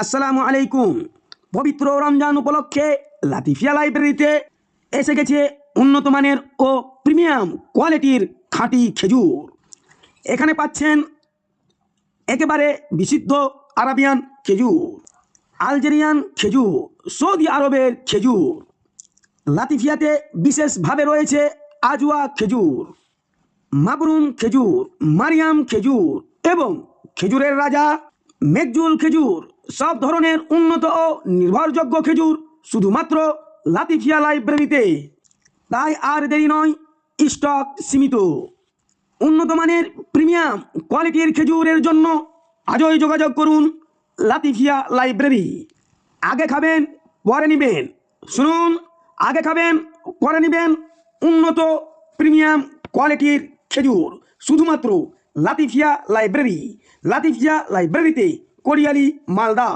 আসসালামু আলাইকুম। পবিত্র রমজান উপলক্ষে লাতিফিয়া লাইব্রেরিতে এসে গেছে উন্নত মানের ও প্রিমিয়াম কোয়ালিটির খাঁটি খেজুর। এখানে পাচ্ছেন একেবারে বিশুদ্ধ আরাবিয়ান খেজুর, আলজেরিয়ান খেজুর, সৌদি আরবের খেজুর। লাতিফিয়াতে বিশেষভাবে রয়েছে আজওয়া খেজুর, মাবরুম খেজুর, মারিয়াম খেজুর এবং খেজুরের রাজা মেকজুল খেজুর। সব ধরনের উন্নত ও নির্ভরযোগ্য খেজুর শুধুমাত্র লাতিফিয়া লাইব্রেরিতে। তাই আর দেরি নয়, স্টক সীমিত। উন্নত মানের প্রিমিয়াম কোয়ালিটির খেজুরের জন্য আজই যোগাযোগ করুন লাতিফিয়া লাইব্রেরি। আগে খাবেন পরে নেবেন, শুনুন, আগে খাবেন পরে নেবেন উন্নত প্রিমিয়াম কোয়ালিটির খেজুর শুধুমাত্র লাতিফিয়া লাইব্রেরি। লাতিফিয়া লাইব্রেরিতে, কোরিয়ালি, মালদা।